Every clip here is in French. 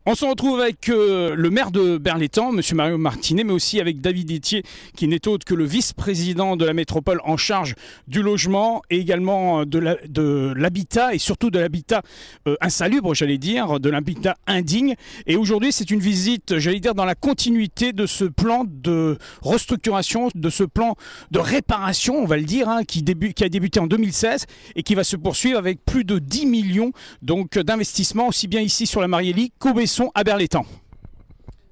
On se retrouve avec le maire de Berlétan, M. Mario Martinet, mais aussi avec David Etier, qui n'est autre que le vice-président de la métropole en charge du logement et également de l'habitat et surtout de l'habitat insalubre, j'allais dire, de l'habitat indigne. Et aujourd'hui, c'est une visite, j'allais dire, dans la continuité de ce plan de restructuration, de ce plan de réparation, on va le dire, hein, qui a débuté en 2016 et qui va se poursuivre avec plus de 10 millions d'investissements, aussi bien ici sur la Mariélie qu'au Besson à Berlétan.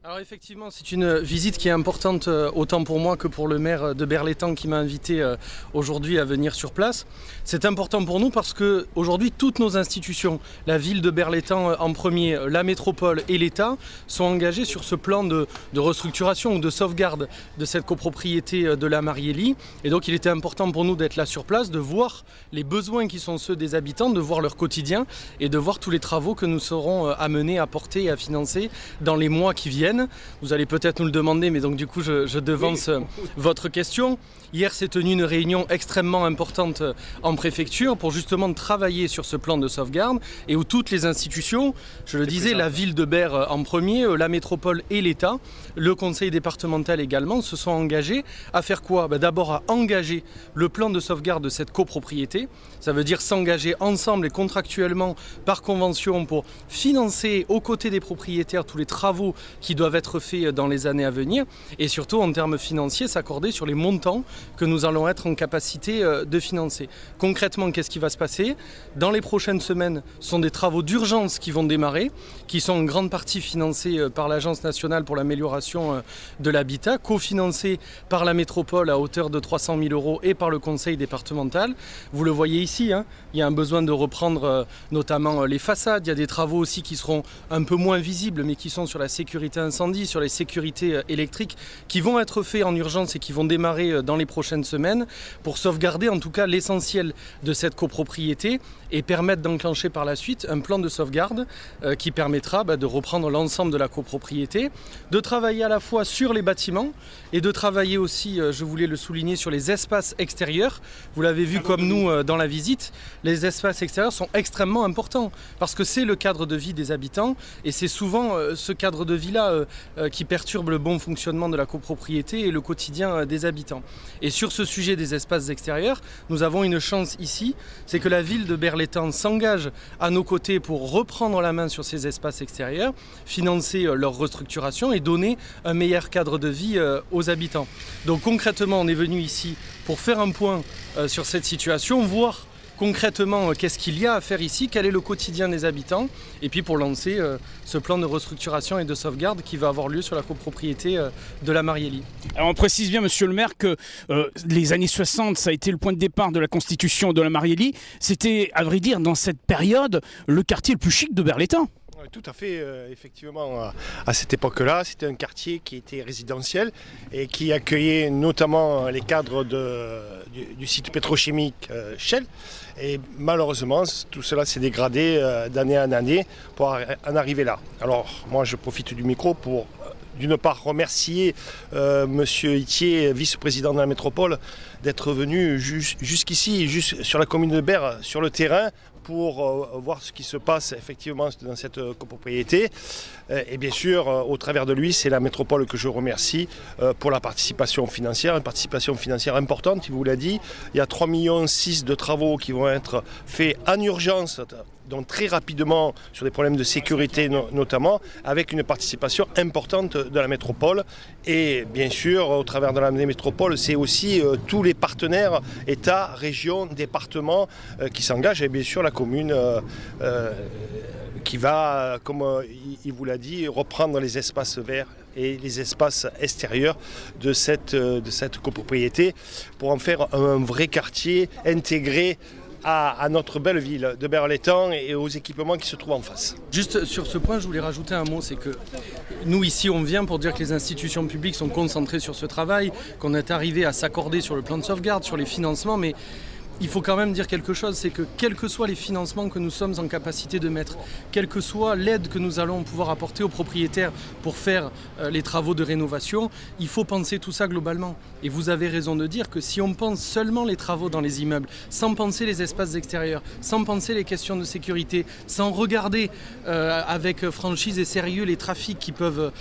Alors effectivement, c'est une visite qui est importante autant pour moi que pour le maire de Berlétan qui m'a invité aujourd'hui à venir sur place. C'est important pour nous parce que aujourd'hui toutes nos institutions, la ville de Berlétan en premier, la métropole et l'État, sont engagés sur ce plan de restructuration ou de sauvegarde de cette copropriété de la Mariélie. Et donc il était important pour nous d'être là sur place, de voir les besoins qui sont ceux des habitants, de voir leur quotidien et de voir tous les travaux que nous serons amenés à porter et à financer dans les mois qui viennent. Vous allez peut-être nous le demander, mais donc du coup je devance votre question. Hier s'est tenue une réunion extrêmement importante en préfecture pour justement travailler sur ce plan de sauvegarde et où toutes les institutions, je le disais, la ville de Berre en premier, la métropole et l'État, le conseil départemental également, se sont engagés à faire quoi? D'abord à engager le plan de sauvegarde de cette copropriété. Ça veut dire s'engager ensemble et contractuellement par convention pour financer aux côtés des propriétaires tous les travaux qui doivent être faits dans les années à venir et surtout en termes financiers s'accorder sur les montants que nous allons être en capacité de financer. Concrètement, qu'est-ce qui va se passer? Dans les prochaines semaines, ce sont des travaux d'urgence qui vont démarrer, qui sont en grande partie financés par l'Agence nationale pour l'amélioration de l'habitat, cofinancés par la métropole à hauteur de 300 000 € et par le conseil départemental. Vous le voyez ici, hein, il y a un besoin de reprendre notamment les façades. Il y a des travaux aussi qui seront un peu moins visibles, mais qui sont sur la sécurité incendie, sur les sécurités électriques, qui vont être faits en urgence et qui vont démarrer dans les prochaines semaines pour sauvegarder en tout cas l'essentiel de cette copropriété et permettre d'enclencher par la suite un plan de sauvegarde qui permettra de reprendre l'ensemble de la copropriété, de travailler à la fois sur les bâtiments et de travailler aussi, je voulais le souligner, sur les espaces extérieurs. Vous l'avez vu comme nous dans la visite, les espaces extérieurs sont extrêmement importants parce que c'est le cadre de vie des habitants et c'est souvent ce cadre de vie-là qui perturbe le bon fonctionnement de la copropriété et le quotidien des habitants. Et sur ce sujet des espaces extérieurs, nous avons une chance ici, c'est que la ville de Berlétan s'engage à nos côtés pour reprendre la main sur ces espaces extérieurs, financer leur restructuration et donner un meilleur cadre de vie aux habitants. Donc concrètement, on est venu ici pour faire un point sur cette situation, voir concrètement qu'est-ce qu'il y a à faire ici, quel est le quotidien des habitants, et puis pour lancer ce plan de restructuration et de sauvegarde qui va avoir lieu sur la copropriété de la Mariélie. Alors on précise bien, monsieur le maire, que les années 60, ça a été le point de départ de la constitution de la Mariélie. C'était, à vrai dire, dans cette période, le quartier le plus chic de Berlétan. Tout à fait, effectivement, à cette époque-là, c'était un quartier qui était résidentiel et qui accueillait notamment les cadres du site pétrochimique Shell. Et malheureusement, tout cela s'est dégradé d'année en année pour en arriver là. Alors, moi, je profite du micro pour, d'une part, remercier Monsieur Etier, vice-président de la métropole, d'être venu jusqu'ici, juste sur la commune de Berre, sur le terrain, pour voir ce qui se passe effectivement dans cette copropriété. Et bien sûr, au travers de lui, c'est la métropole que je remercie pour la participation financière, une participation financière importante, il vous l'a dit. Il y a 3,6 millions de travaux qui vont être faits en urgence, donc très rapidement sur des problèmes de sécurité notamment, avec une participation importante de la métropole. Et bien sûr, au travers de la métropole, c'est aussi tous les partenaires, État, région, département, qui s'engagent, et bien sûr la commune qui va, comme il vous l'a dit, reprendre les espaces verts et les espaces extérieurs de cette copropriété pour en faire un vrai quartier intégré à notre belle ville de Berlétan et aux équipements qui se trouvent en face. Juste sur ce point, je voulais rajouter un mot, c'est que nous ici on vient pour dire que les institutions publiques sont concentrées sur ce travail, qu'on est arrivé à s'accorder sur le plan de sauvegarde, sur les financements, mais il faut quand même dire quelque chose, c'est que quels que soient les financements que nous sommes en capacité de mettre, quelle que soit l'aide que nous allons pouvoir apporter aux propriétaires pour faire les travaux de rénovation, il faut penser tout ça globalement. Et vous avez raison de dire que si on pense seulement les travaux dans les immeubles, sans penser les espaces extérieurs, sans penser les questions de sécurité, sans regarder avec franchise et sérieux les trafics qui peuvent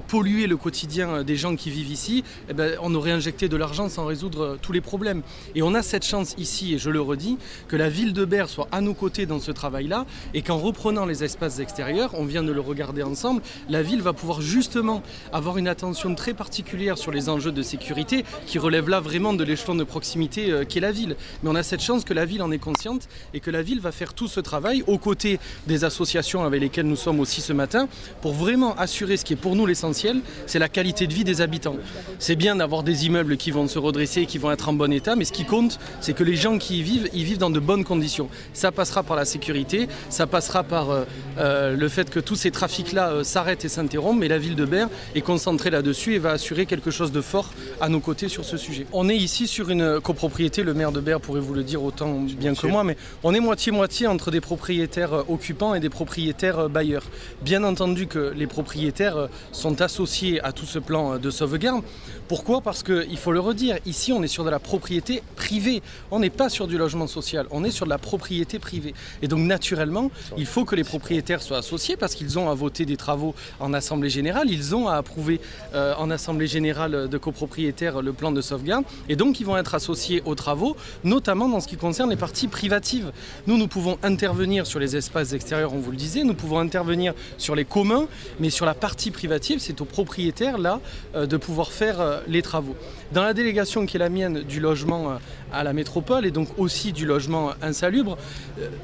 polluer le quotidien des gens qui vivent ici, eh ben, on aurait injecté de l'argent sans résoudre tous les problèmes. Et on a cette chance ici, et je le redis, que la ville de Berre soit à nos côtés dans ce travail-là, et qu'en reprenant les espaces extérieurs, on vient de le regarder ensemble, la ville va pouvoir justement avoir une attention très particulière sur les enjeux de sécurité, qui relèvent là vraiment de l'échelon de proximité qu'est la ville. Mais on a cette chance que la ville en est consciente, et que la ville va faire tout ce travail aux côtés des associations avec lesquelles nous sommes aussi ce matin, pour vraiment assurer ce qui est pour nous l'essentiel, c'est la qualité de vie des habitants. C'est bien d'avoir des immeubles qui vont se redresser, qui vont être en bon état, mais ce qui compte, c'est que les gens qui y vivent dans de bonnes conditions. Ça passera par la sécurité, ça passera par le fait que tous ces trafics-là s'arrêtent et s'interrompent, mais la ville de Berre est concentrée là-dessus et va assurer quelque chose de fort à nos côtés sur ce sujet. On est ici sur une copropriété, le maire de Berre pourrait vous le dire autant bien que moi, mais on est moitié-moitié entre des propriétaires occupants et des propriétaires bailleurs. Bien entendu que les propriétaires sont associés à tout ce plan de sauvegarde. Pourquoi? Parce qu'il faut le redire, ici on est sur de la propriété privée, on n'est pas sur du logement social, on est sur de la propriété privée. Et donc naturellement, il faut que les propriétaires soient associés parce qu'ils ont à voter des travaux en assemblée générale, ils ont à approuver en assemblée générale de copropriétaires le plan de sauvegarde, et donc ils vont être associés aux travaux, notamment dans ce qui concerne les parties privatives. Nous pouvons intervenir sur les espaces extérieurs, on vous le disait, nous pouvons intervenir sur les communs, mais sur la partie privative, c'est aux propriétaires là de pouvoir faire les travaux. Dans la délégation qui est la mienne du logement à la métropole et donc aussi du logement insalubre,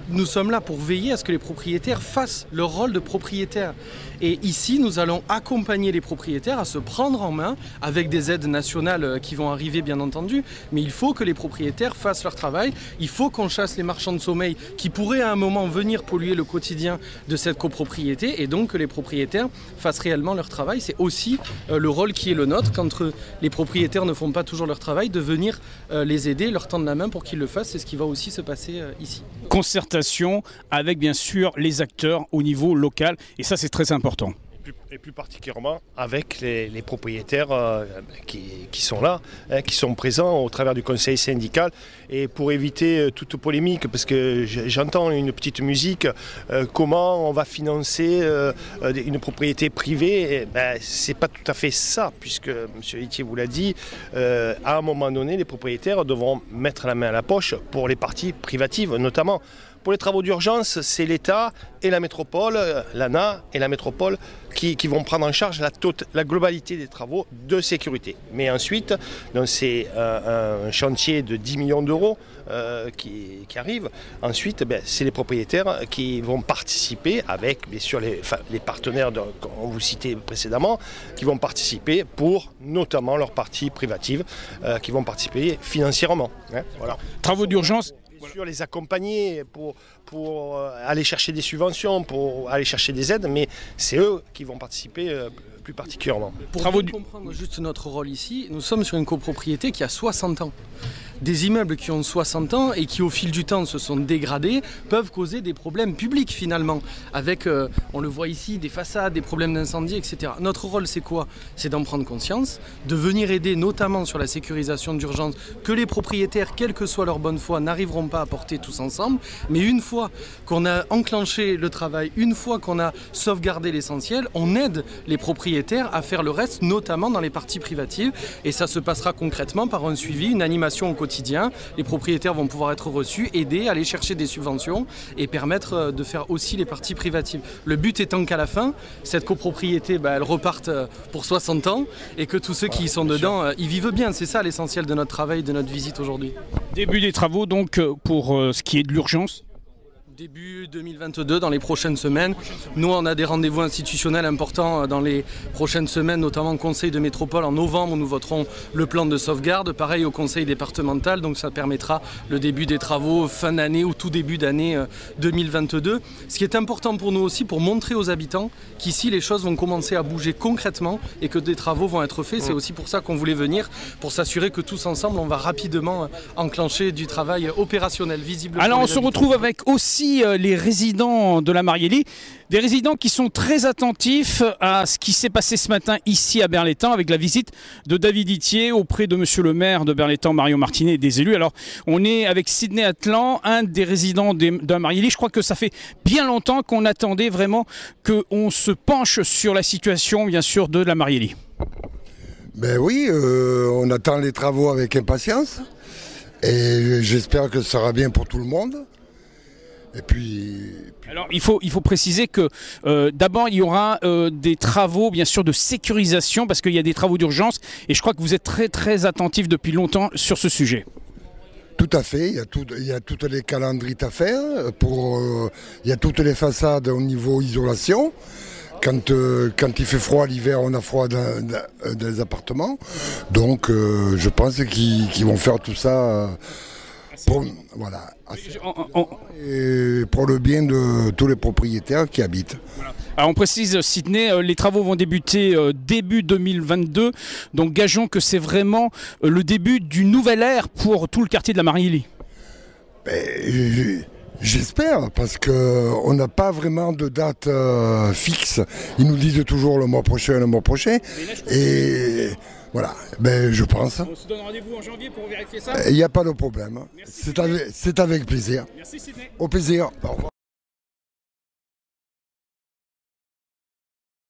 nous sommes là pour veiller à ce que les propriétaires fassent leur rôle de propriétaire. Et ici, nous allons accompagner les propriétaires à se prendre en main avec des aides nationales qui vont arriver bien entendu, mais il faut que les propriétaires fassent leur travail, il faut qu'on chasse les marchands de sommeil qui pourraient à un moment venir polluer le quotidien de cette copropriété et donc que les propriétaires fassent réellement leur travail. C'est aussi le rôle qui est le nôtre quand les propriétaires ne font pas toujours leur travail, de venir les aider, leur tendre la main pour qu'ils le fassent. C'est ce qui va aussi se passer ici. Concertation avec bien sûr les acteurs au niveau local, et ça c'est très important. Et plus particulièrement avec les propriétaires qui sont là, qui sont présents au travers du conseil syndical. Et pour éviter toute polémique, parce que j'entends une petite musique, comment on va financer une propriété privée, c'est pas tout à fait ça, puisque M. Itier vous l'a dit, à un moment donné, les propriétaires devront mettre la main à la poche pour les parties privatives, notamment. Pour les travaux d'urgence, c'est l'État et la métropole, l'ANA et la métropole qui vont prendre en charge la globalité des travaux de sécurité. Mais ensuite, c'est un chantier de 10 millions d'euros qui arrive. Ensuite, c'est les propriétaires qui vont participer avec, bien sûr, les partenaires qu'on vous citait précédemment, qui vont participer pour notamment leur partie privative, qui vont participer financièrement. Voilà. Travaux d'urgence. Bien sûr, les accompagner pour aller chercher des subventions, pour aller chercher des aides, mais c'est eux qui vont participer plus particulièrement. Pour comprendre juste notre rôle ici, nous sommes sur une copropriété qui a 60 ans. Des immeubles qui ont 60 ans et qui au fil du temps se sont dégradés peuvent causer des problèmes publics finalement, avec, on le voit ici, des façades, des problèmes d'incendie, etc. Notre rôle c'est quoi? C'est d'en prendre conscience, de venir aider notamment sur la sécurisation d'urgence que les propriétaires, quelle que soit leur bonne foi, n'arriveront pas à porter tous ensemble. Mais une fois qu'on a enclenché le travail, une fois qu'on a sauvegardé l'essentiel, on aide les propriétaires à faire le reste, notamment dans les parties privatives. Et ça se passera concrètement par un suivi, une animation au quotidien. Les propriétaires vont pouvoir être reçus, aider, aller chercher des subventions et permettre de faire aussi les parties privatives. Le but étant qu'à la fin, cette copropriété, elle reparte pour 60 ans et que tous ceux qui y sont dedans, y vivent bien. C'est ça l'essentiel de notre travail, de notre visite aujourd'hui. Début des travaux donc pour ce qui est de l'urgence. Début 2022, dans les prochaines semaines. Nous, on a des rendez-vous institutionnels importants dans les prochaines semaines, notamment au Conseil de métropole en novembre, où nous voterons le plan de sauvegarde. Pareil au Conseil départemental, donc ça permettra le début des travaux fin d'année ou tout début d'année 2022. Ce qui est important pour nous aussi, pour montrer aux habitants qu'ici, les choses vont commencer à bouger concrètement et que des travaux vont être faits. C'est aussi pour ça qu'on voulait venir, pour s'assurer que tous ensemble, on va rapidement enclencher du travail opérationnel, visible. Alors on se retrouve avec aussi les résidents de la Mariélie, des résidents qui sont très attentifs à ce qui s'est passé ce matin ici à Berlétan avec la visite de David Itier auprès de monsieur le maire de Berlétan, Mario Martinet, et des élus. Alors on est avec Sidney Atlan, un des résidents de la Mariélie. Je crois que ça fait bien longtemps qu'on attendait vraiment qu'on se penche sur la situation bien sûr de la Mariélie. Ben oui, on attend les travaux avec impatience et j'espère que ça sera bien pour tout le monde. Et puis... Alors il faut préciser que d'abord il y aura des travaux bien sûr de sécurisation parce qu'il y a des travaux d'urgence et je crois que vous êtes très très attentifs depuis longtemps sur ce sujet. Tout à fait, il y a toutes les calendriers à faire, il y a toutes les façades au niveau isolation. Quand il fait froid l'hiver, on a froid dans les appartements. Donc je pense qu'ils vont faire tout ça voilà, et pour le bien de tous les propriétaires qui habitent. Voilà. Alors on précise, Sidney, les travaux vont débuter début 2022. Donc gageons que c'est vraiment le début d'une nouvelle ère pour tout le quartier de la Mariélie. J'espère, parce qu'on n'a pas vraiment de date fixe. Ils nous disent toujours le mois prochain. Et voilà, je pense. On se donne rendez-vous en janvier pour vérifier ça. Il n'y a pas de problème. C'est avec plaisir. Merci Sidney. Au plaisir. Au revoir.